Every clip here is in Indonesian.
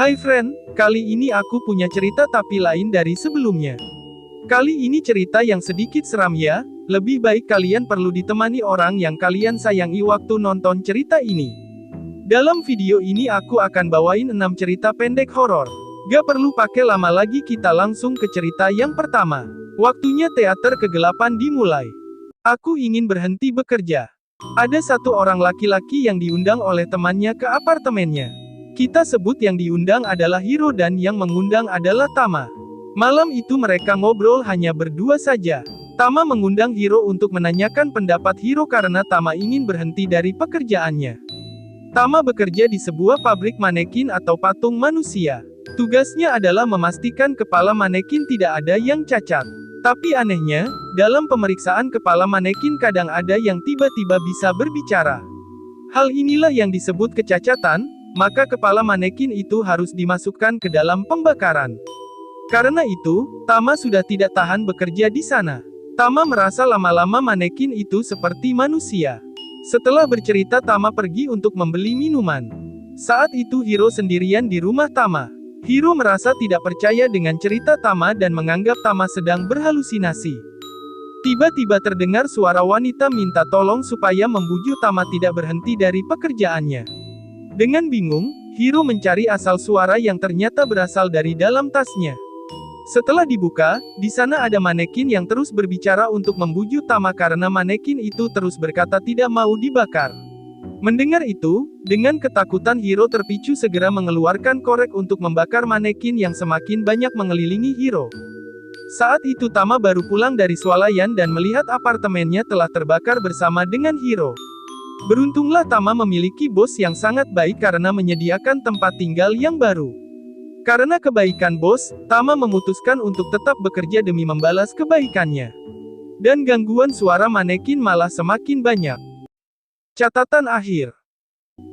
Hai friend, kali ini aku punya cerita tapi lain dari sebelumnya. Kali ini cerita yang sedikit seram ya, lebih baik kalian perlu ditemani orang yang kalian sayangi waktu nonton cerita ini. Dalam video ini aku akan bawain 6 cerita pendek horor. Gak perlu pakai lama lagi, kita langsung ke cerita yang pertama. Waktunya teater kegelapan dimulai. Aku ingin berhenti bekerja. Ada satu orang laki-laki yang diundang oleh temannya ke apartemennya. Kita sebut yang diundang adalah Hiro dan yang mengundang adalah Tama. Malam itu mereka ngobrol hanya berdua saja. Tama mengundang Hiro untuk menanyakan pendapat Hiro karena Tama ingin berhenti dari pekerjaannya. Tama bekerja di sebuah pabrik manekin atau patung manusia. Tugasnya adalah memastikan kepala manekin tidak ada yang cacat. Tapi anehnya, dalam pemeriksaan kepala manekin kadang ada yang tiba-tiba bisa berbicara. Hal inilah yang disebut kecacatan. Maka kepala manekin itu harus dimasukkan ke dalam pembakaran. Karena itu, Tama sudah tidak tahan bekerja di sana. Tama merasa lama-lama manekin itu seperti manusia. Setelah bercerita, Tama pergi untuk membeli minuman. Saat itu Hiro sendirian di rumah Tama. Hiro merasa tidak percaya dengan cerita Tama dan menganggap Tama sedang berhalusinasi. Tiba-tiba terdengar suara wanita minta tolong supaya membujuk Tama tidak berhenti dari pekerjaannya. Dengan bingung, Hiro mencari asal suara yang ternyata berasal dari dalam tasnya. Setelah dibuka, di sana ada manekin yang terus berbicara untuk membujuk Tama karena manekin itu terus berkata tidak mau dibakar. Mendengar itu, dengan ketakutan Hiro terpicu segera mengeluarkan korek untuk membakar manekin yang semakin banyak mengelilingi Hiro. Saat itu Tama baru pulang dari swalayan dan melihat apartemennya telah terbakar bersama dengan Hiro. Beruntunglah Tama memiliki bos yang sangat baik karena menyediakan tempat tinggal yang baru. Karena kebaikan bos, Tama memutuskan untuk tetap bekerja demi membalas kebaikannya. Dan gangguan suara manekin malah semakin banyak. Catatan akhir.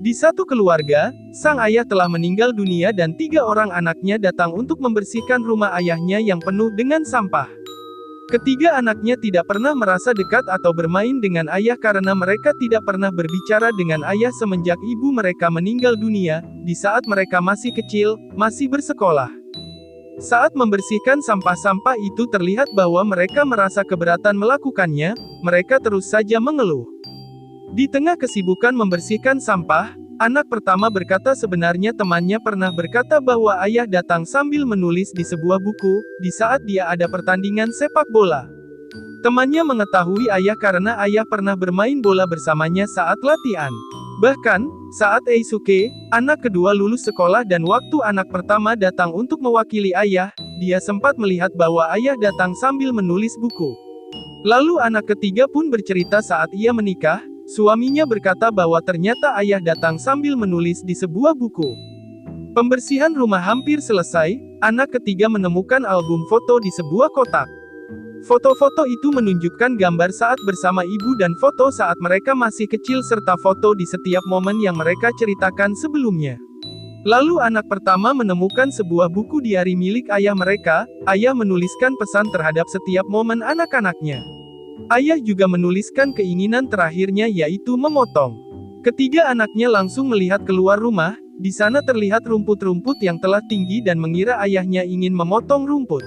Di satu keluarga, sang ayah telah meninggal dunia dan 3 orang anaknya datang untuk membersihkan rumah ayahnya yang penuh dengan sampah. Ketiga anaknya tidak pernah merasa dekat atau bermain dengan ayah karena mereka tidak pernah berbicara dengan ayah semenjak ibu mereka meninggal dunia, di saat mereka masih kecil, masih bersekolah. Saat membersihkan sampah-sampah itu terlihat bahwa mereka merasa keberatan melakukannya, mereka terus saja mengeluh. Di tengah kesibukan membersihkan sampah, anak pertama berkata sebenarnya temannya pernah berkata bahwa ayah datang sambil menulis di sebuah buku, di saat dia ada pertandingan sepak bola. Temannya mengetahui ayah karena ayah pernah bermain bola bersamanya saat latihan. Bahkan, saat Eisuke, anak kedua lulus sekolah dan waktu anak pertama datang untuk mewakili ayah, dia sempat melihat bahwa ayah datang sambil menulis buku. Lalu anak ketiga pun bercerita saat ia menikah, suaminya berkata bahwa ternyata ayah datang sambil menulis di sebuah buku. Pembersihan rumah hampir selesai, anak ketiga menemukan album foto di sebuah kotak. Foto-foto itu menunjukkan gambar saat bersama ibu dan foto saat mereka masih kecil serta foto di setiap momen yang mereka ceritakan sebelumnya. Lalu anak pertama menemukan sebuah buku diari milik ayah mereka, ayah menuliskan pesan terhadap setiap momen anak-anaknya. Ayah juga menuliskan keinginan terakhirnya yaitu memotong. Ketiga anaknya langsung melihat keluar rumah, di sana terlihat rumput-rumput yang telah tinggi dan mengira ayahnya ingin memotong rumput.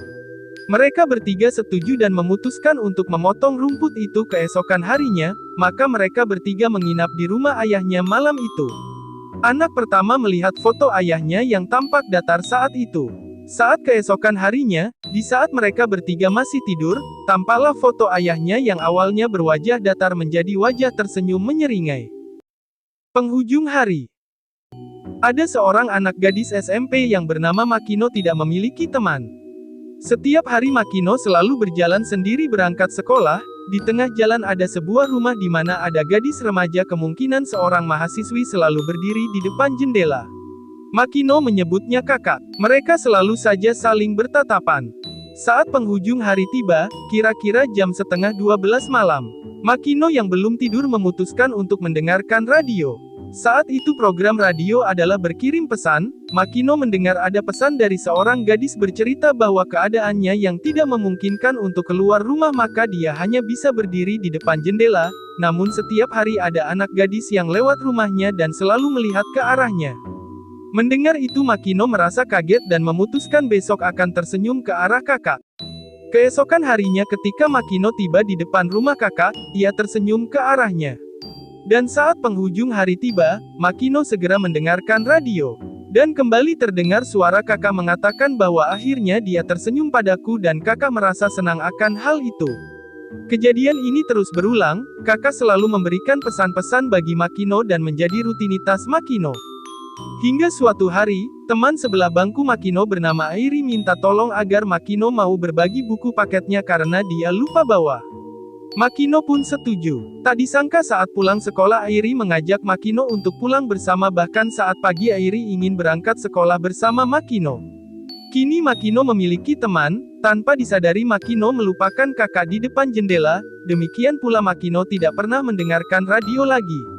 Mereka bertiga setuju dan memutuskan untuk memotong rumput itu keesokan harinya, maka mereka bertiga menginap di rumah ayahnya malam itu. Anak pertama melihat foto ayahnya yang tampak datar saat itu. Saat keesokan harinya, di saat mereka bertiga masih tidur, tampaklah foto ayahnya yang awalnya berwajah datar menjadi wajah tersenyum menyeringai. Penghujung hari. Ada seorang anak gadis SMP yang bernama Makino tidak memiliki teman. Setiap hari Makino selalu berjalan sendiri berangkat sekolah, di tengah jalan ada sebuah rumah di mana ada gadis remaja kemungkinan seorang mahasiswi selalu berdiri di depan jendela. Makino menyebutnya kakak. Mereka selalu saja saling bertatapan. Saat penghujung hari tiba, kira-kira jam setengah 12 malam, Makino yang belum tidur memutuskan untuk mendengarkan radio. Saat itu program radio adalah berkirim pesan, Makino mendengar ada pesan dari seorang gadis bercerita bahwa keadaannya yang tidak memungkinkan untuk keluar rumah maka dia hanya bisa berdiri di depan jendela, namun setiap hari ada anak gadis yang lewat rumahnya dan selalu melihat ke arahnya. Mendengar itu Makino merasa kaget dan memutuskan besok akan tersenyum ke arah kakak. Keesokan harinya ketika Makino tiba di depan rumah kakak, ia tersenyum ke arahnya. Dan saat penghujung hari tiba, Makino segera mendengarkan radio. Dan kembali terdengar suara kakak mengatakan bahwa akhirnya dia tersenyum padaku dan kakak merasa senang akan hal itu. Kejadian ini terus berulang, kakak selalu memberikan pesan-pesan bagi Makino dan menjadi rutinitas Makino. Hingga suatu hari, teman sebelah bangku Makino bernama Airi minta tolong agar Makino mau berbagi buku paketnya karena dia lupa bawa. Makino pun setuju. Tak disangka saat pulang sekolah Airi mengajak Makino untuk pulang bersama bahkan saat pagi Airi ingin berangkat sekolah bersama Makino. Kini Makino memiliki teman, tanpa disadari Makino melupakan kakak di depan jendela, demikian pula Makino tidak pernah mendengarkan radio lagi.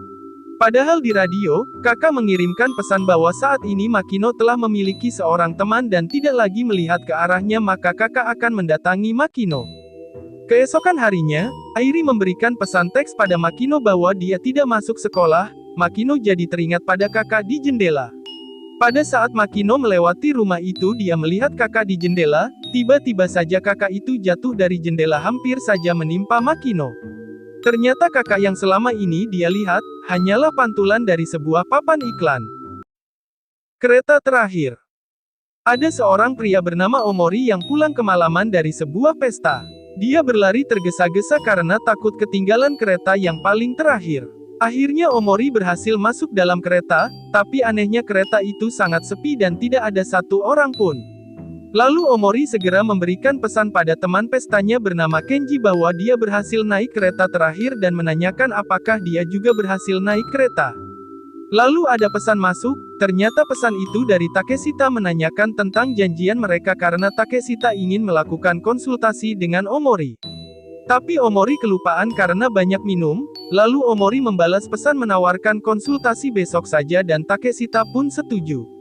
Padahal di radio, kakak mengirimkan pesan bahwa saat ini Makino telah memiliki seorang teman dan tidak lagi melihat ke arahnya maka kakak akan mendatangi Makino. Keesokan harinya, Airi memberikan pesan teks pada Makino bahwa dia tidak masuk sekolah, Makino jadi teringat pada kakak di jendela. Pada saat Makino melewati rumah itu dia melihat kakak di jendela, tiba-tiba saja kakak itu jatuh dari jendela hampir saja menimpa Makino. Ternyata kakak yang selama ini dia lihat, hanyalah pantulan dari sebuah papan iklan. Kereta terakhir. Ada seorang pria bernama Omori yang pulang kemalaman dari sebuah pesta. Dia berlari tergesa-gesa karena takut ketinggalan kereta yang paling terakhir. Akhirnya Omori berhasil masuk dalam kereta, tapi anehnya kereta itu sangat sepi dan tidak ada satu orang pun. Lalu Omori segera memberikan pesan pada teman pestanya bernama Kenji bahwa dia berhasil naik kereta terakhir dan menanyakan apakah dia juga berhasil naik kereta. Lalu ada pesan masuk, ternyata pesan itu dari Takeshita menanyakan tentang janjian mereka karena Takeshita ingin melakukan konsultasi dengan Omori. Tapi Omori kelupaan karena banyak minum, lalu Omori membalas pesan menawarkan konsultasi besok saja dan Takeshita pun setuju.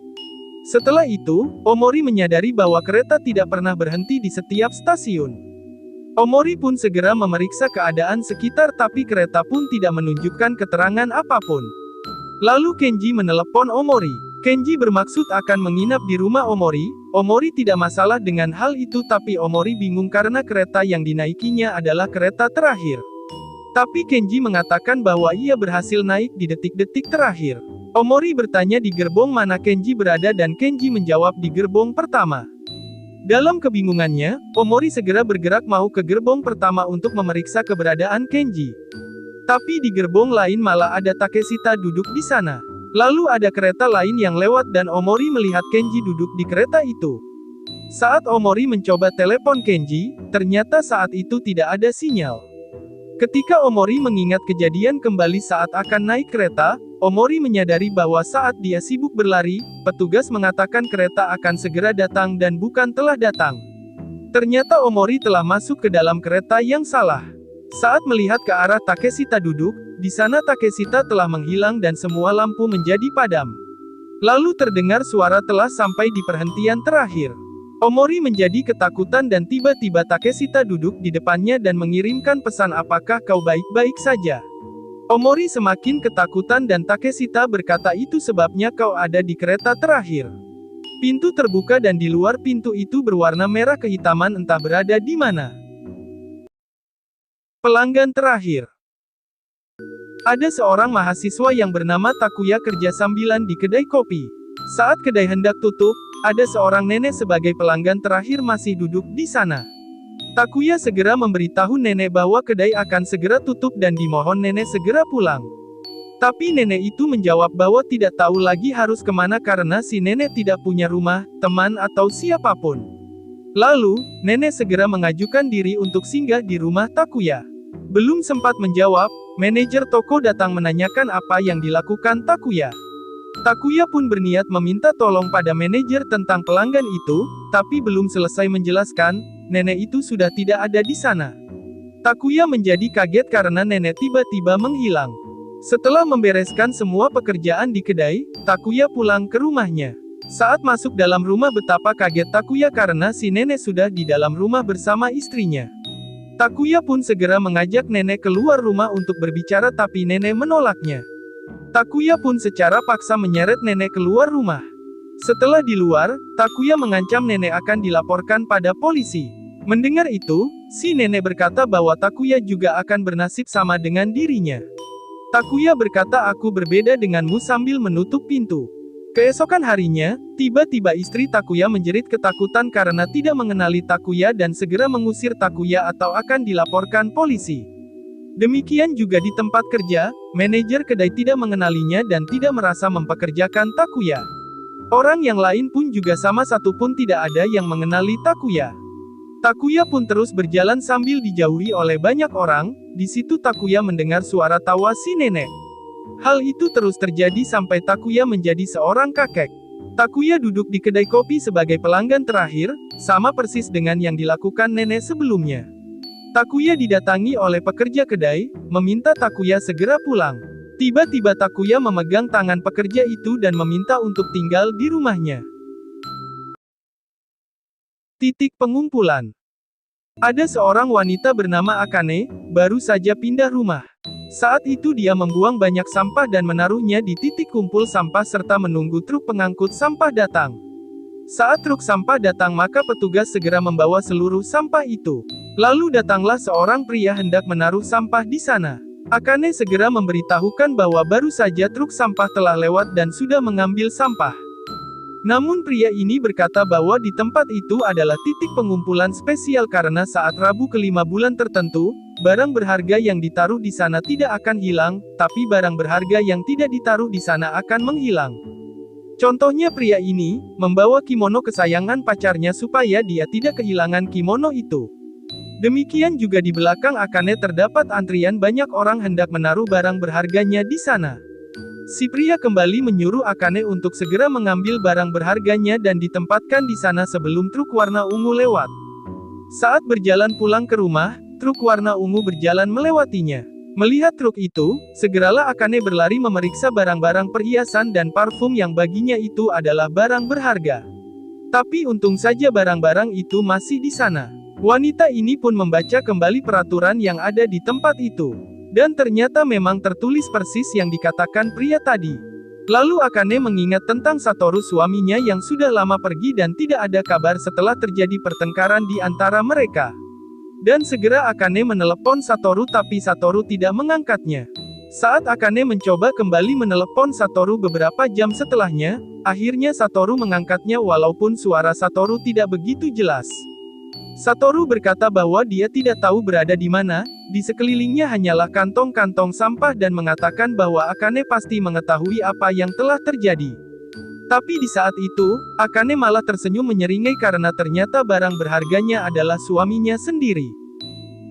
Setelah itu, Omori menyadari bahwa kereta tidak pernah berhenti di setiap stasiun. Omori pun segera memeriksa keadaan sekitar tapi kereta pun tidak menunjukkan keterangan apapun. Lalu Kenji menelepon Omori. Kenji bermaksud akan menginap di rumah Omori. Omori tidak masalah dengan hal itu tapi Omori bingung karena kereta yang dinaikinya adalah kereta terakhir. Tapi Kenji mengatakan bahwa ia berhasil naik di detik-detik terakhir. Omori bertanya di gerbong mana Kenji berada dan Kenji menjawab di gerbong pertama. Dalam kebingungannya, Omori segera bergerak mau ke gerbong pertama untuk memeriksa keberadaan Kenji. Tapi di gerbong lain malah ada Takeshita duduk di sana. Lalu ada kereta lain yang lewat dan Omori melihat Kenji duduk di kereta itu. Saat Omori mencoba telepon Kenji, ternyata saat itu tidak ada sinyal. Ketika Omori mengingat kejadian kembali saat akan naik kereta, Omori menyadari bahwa saat dia sibuk berlari, petugas mengatakan kereta akan segera datang dan bukan telah datang. Ternyata Omori telah masuk ke dalam kereta yang salah. Saat melihat ke arah Takeshita duduk, di sana Takeshita telah menghilang dan semua lampu menjadi padam. Lalu terdengar suara telah sampai di perhentian terakhir. Omori menjadi ketakutan dan tiba-tiba Takeshita duduk di depannya dan mengirimkan pesan apakah kau baik-baik saja. Omori semakin ketakutan dan Takeshita berkata itu sebabnya kau ada di kereta terakhir. Pintu terbuka dan di luar pintu itu berwarna merah kehitaman entah berada di mana. Pelanggan terakhir. Ada seorang mahasiswa yang bernama Takuya kerja sambilan di kedai kopi. Saat kedai hendak tutup, ada seorang nenek sebagai pelanggan terakhir masih duduk di sana. Takuya segera memberitahu nenek bahwa kedai akan segera tutup dan dimohon nenek segera pulang. Tapi nenek itu menjawab bahwa tidak tahu lagi harus kemana karena si nenek tidak punya rumah, teman atau siapapun. Lalu, nenek segera mengajukan diri untuk singgah di rumah Takuya. Belum sempat menjawab, manajer toko datang menanyakan apa yang dilakukan Takuya. Takuya pun berniat meminta tolong pada manajer tentang pelanggan itu, tapi belum selesai menjelaskan, nenek itu sudah tidak ada di sana. Takuya menjadi kaget karena nenek tiba-tiba menghilang. Setelah membereskan semua pekerjaan di kedai, Takuya pulang ke rumahnya. Saat masuk dalam rumah betapa kaget Takuya karena si nenek sudah di dalam rumah bersama istrinya. Takuya pun segera mengajak nenek keluar rumah untuk berbicara tapi nenek menolaknya. Takuya pun secara paksa menyeret nenek keluar rumah. Setelah di luar, Takuya mengancam nenek akan dilaporkan pada polisi. Mendengar itu, si nenek berkata bahwa Takuya juga akan bernasib sama dengan dirinya. Takuya berkata, "Aku berbeda denganmu," sambil menutup pintu. Keesokan harinya, tiba-tiba istri Takuya menjerit ketakutan karena tidak mengenali Takuya dan segera mengusir Takuya atau akan dilaporkan polisi. Demikian juga di tempat kerja, manajer kedai tidak mengenalinya dan tidak merasa mempekerjakan Takuya. Orang yang lain pun juga sama, satu pun tidak ada yang mengenali Takuya. Takuya pun terus berjalan sambil dijauhi oleh banyak orang. Di situ Takuya mendengar suara tawa si nenek. Hal itu terus terjadi sampai Takuya menjadi seorang kakek. Takuya duduk di kedai kopi sebagai pelanggan terakhir, sama persis dengan yang dilakukan nenek sebelumnya. Takuya didatangi oleh pekerja kedai, meminta Takuya segera pulang. Tiba-tiba Takuya memegang tangan pekerja itu dan meminta untuk tinggal di rumahnya. Titik pengumpulan. Ada seorang wanita bernama Akane, baru saja pindah rumah. Saat itu dia membuang banyak sampah dan menaruhnya di titik kumpul sampah serta menunggu truk pengangkut sampah datang. Saat truk sampah datang maka petugas segera membawa seluruh sampah itu. Lalu datanglah seorang pria hendak menaruh sampah di sana. Akane segera memberitahukan bahwa baru saja truk sampah telah lewat dan sudah mengambil sampah. Namun pria ini berkata bahwa di tempat itu adalah titik pengumpulan spesial karena saat Rabu ke-5 bulan tertentu, barang berharga yang ditaruh di sana tidak akan hilang, tapi barang berharga yang tidak ditaruh di sana akan menghilang. Contohnya pria ini, membawa kimono kesayangan pacarnya supaya dia tidak kehilangan kimono itu. Demikian juga di belakang Akane terdapat antrian banyak orang hendak menaruh barang berharganya di sana. Si pria kembali menyuruh Akane untuk segera mengambil barang berharganya dan ditempatkan di sana sebelum truk warna ungu lewat. Saat berjalan pulang ke rumah, truk warna ungu berjalan melewatinya. Melihat truk itu, segeralah Akane berlari memeriksa barang-barang perhiasan dan parfum yang baginya itu adalah barang berharga. Tapi untung saja barang-barang itu masih di sana. Wanita ini pun membaca kembali peraturan yang ada di tempat itu. Dan ternyata memang tertulis persis yang dikatakan pria tadi. Lalu Akane mengingat tentang Satoru suaminya yang sudah lama pergi dan tidak ada kabar setelah terjadi pertengkaran di antara mereka. Dan segera Akane menelepon Satoru tapi Satoru tidak mengangkatnya. Saat Akane mencoba kembali menelepon Satoru beberapa jam setelahnya, akhirnya Satoru mengangkatnya walaupun suara Satoru tidak begitu jelas. Satoru berkata bahwa dia tidak tahu berada di mana, di sekelilingnya hanyalah kantong-kantong sampah dan mengatakan bahwa Akane pasti mengetahui apa yang telah terjadi. Tapi di saat itu, Akane malah tersenyum menyeringai karena ternyata barang berharganya adalah suaminya sendiri.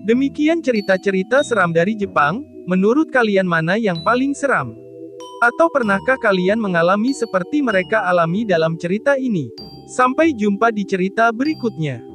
Demikian cerita-cerita seram dari Jepang, menurut kalian mana yang paling seram? Atau pernahkah kalian mengalami seperti mereka alami dalam cerita ini? Sampai jumpa di cerita berikutnya.